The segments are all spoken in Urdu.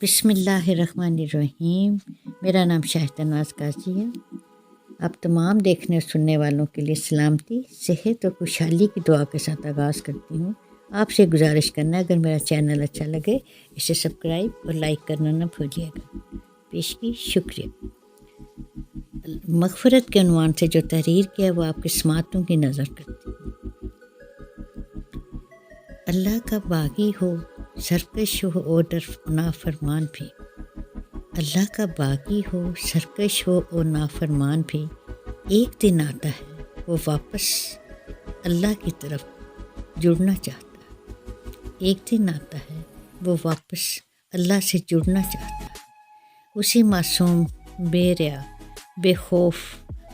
بسم اللہ الرحمن الرحیم۔ میرا نام شاہدہ ناز قاضی ہے۔ آپ تمام دیکھنے اور سننے والوں کے لیے سلامتی، صحت اور خوشحالی کی دعا کے ساتھ آغاز کرتی ہوں۔ آپ سے گزارش کرنا ہے اگر میرا چینل اچھا لگے اسے سبسکرائب اور لائک کرنا نہ بھولیے گا۔ پیشگی شکریہ۔ مغفرت کے عنوان سے جو تحریر کیا ہے وہ آپ کی سماعتوں کی نظر کرتی ہے۔ اللہ کا باغی ہو، سرکش ہو اور نافرمان بھی۔ اللہ کا باغی ہو، سرکش ہو اور نافرمان بھی، ایک دن آتا ہے وہ واپس اللہ کی طرف جڑنا چاہتا ہے۔ ایک دن آتا ہے وہ واپس اللہ سے جڑنا چاہتا ہے، اسی معصوم، بے ریا، بے خوف،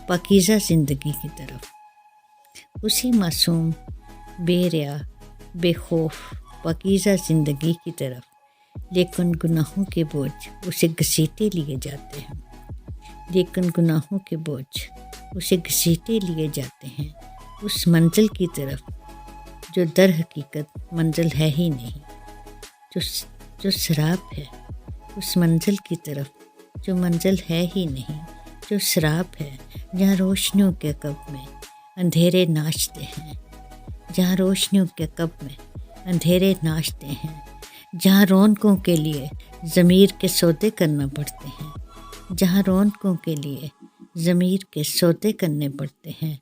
پاکیزہ زندگی کی طرف۔ اسی معصوم، بے ریا، بے خوف، پاکیزہ زندگی کی طرف، لیکن گناہوں کے بوجھ اسے گھسیٹے لیے جاتے ہیں۔ لیکن گناہوں کے بوجھ اسے گھسیٹے لیے جاتے ہیں اس منزل کی طرف جو در حقیقت منزل ہے ہی نہیں، جو سراب ہے۔ اس منزل کی طرف جو منزل ہے ہی نہیں، جو سراب ہے، جہاں روشنیوں کے کب میں اندھیرے ناچتے ہیں، جہاں روشنیوں کے کب میں اندھیرے ناچتے ہیں، جہاں رونقوں کے لیے ضمیر کے سودے کرنا پڑتے ہیں، جہاں رونقوں کے لیے ضمیر کے سودے کرنے پڑتے ہیں،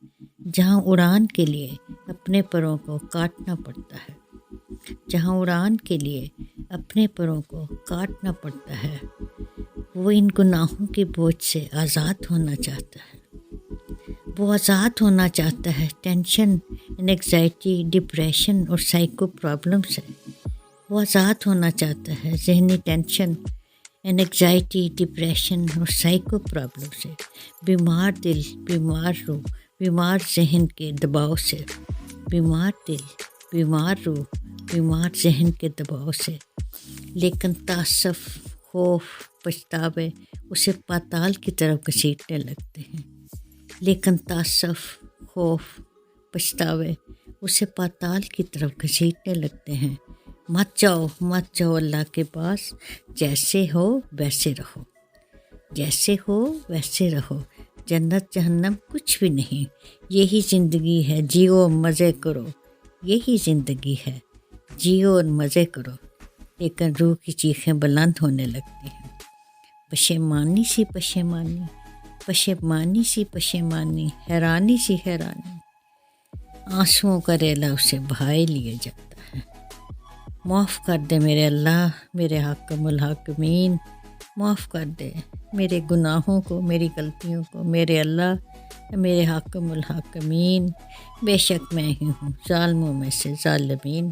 جہاں اڑان کے لیے اپنے پروں کو کاٹنا پڑتا ہے، جہاں اڑان کے لیے اپنے پروں کو کاٹنا پڑتا ہے، وہ ان گناہوں کے بوجھ سے آزاد ہونا چاہتا ہے۔ وہ آزاد ہونا چاہتا ہے ٹینشن، انگزائٹی، ڈپریشن اور سائیکو پرابلم سے۔ وہ آزاد ہونا چاہتا ہے ذہنی ٹینشن، انگزائٹی، ڈپریشن اور سائیکو پرابلم سے، بیمار دل، بیمار روح، بیمار ذہن کے دباؤ سے، بیمار دل، بیمار روح، بیمار ذہن کے دباؤ سے۔ لیکن تعصف، خوف، پچھتاوے اسے پاتال کی طرف گھسیٹنے لگتے ہیں۔ لیکن تعصف، خوف، پچھتاوے اسے پاتال کی طرف گھسیٹنے لگتے ہیں۔ مت جاؤ اللہ کے پاس، جیسے ہو ویسے رہو، جیسے ہو ویسے رہو، جنت جہنم کچھ بھی نہیں، یہی زندگی ہے، جیو مزے کرو، یہی زندگی ہے، جیو اور مزے کرو۔ لیکن روح کی چیخیں بلند ہونے لگتی ہیں، پشیمانی سی پشیمانی، پشیمانی سی پشیمانی، حیرانی سی حیرانی، آنسوؤں کا ریلا اسے بہائے لیے جاتا ہے۔ معاف کر دے میرے اللہ، میرے حاکم الحاکمین، معاف کر دے میرے گناہوں کو، میری غلطیوں کو، میرے اللہ، میرے حاکم الحاکمین۔ بے شک میں ہی ہوں ظالموں میں سے ظالمین،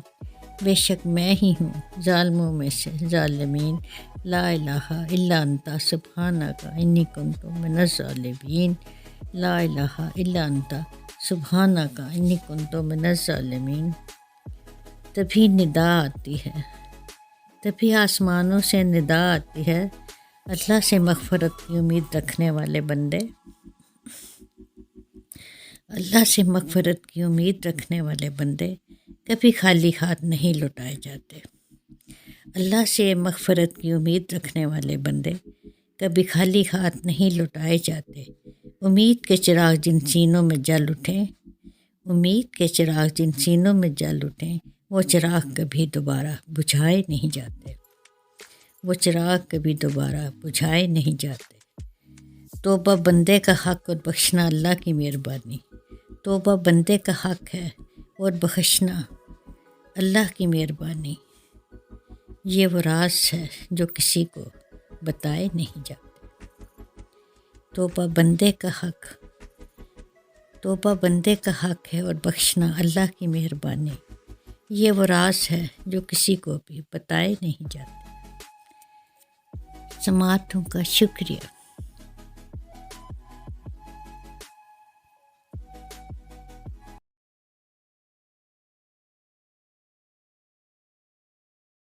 بے شک میں ہی ہوں ظالموں میں سے ظالمین۔ لا الہ الا انت سبحانک انی کنت من الظالمین، لا الہ الا انت سبحانک انی کنت من الظالمین۔ تبھی ندا آتی ہے، تبھی آسمانوں سے ندا آتی ہے، اللہ سے مغفرت کی امید رکھنے والے بندے، اللہ سے مغفرت کی امید رکھنے والے بندے کبھی خالی ہاتھ نہیں لوٹائے جاتے۔ اللہ سے مغفرت کی امید رکھنے والے بندے کبھی خالی ہاتھ نہیں لوٹائے جاتے۔ امید کے چراغ جن سینوں میں جل اٹھیں، امید کے چراغ جن سینوں میں جل اٹھیں، وہ چراغ کبھی دوبارہ بجھائے نہیں جاتے، وہ چراغ کبھی دوبارہ بجھائے نہیں جاتے۔ توبہ بندے کا حق اور بخشنا اللہ کی مہربانی، توبہ بندے کا حق ہے اور بخشنا اللہ کی مہربانی۔ یہ وہ راز ہے جو کسی کو بتائے نہیں جاتے۔ توبہ بندے کا حق، توبہ بندے کا حق ہے اور بخشنا اللہ کی مہربانی۔ یہ وہ راز ہے جو کسی کو بھی بتائے نہیں جاتے۔ سماعتوں کا شکریہ۔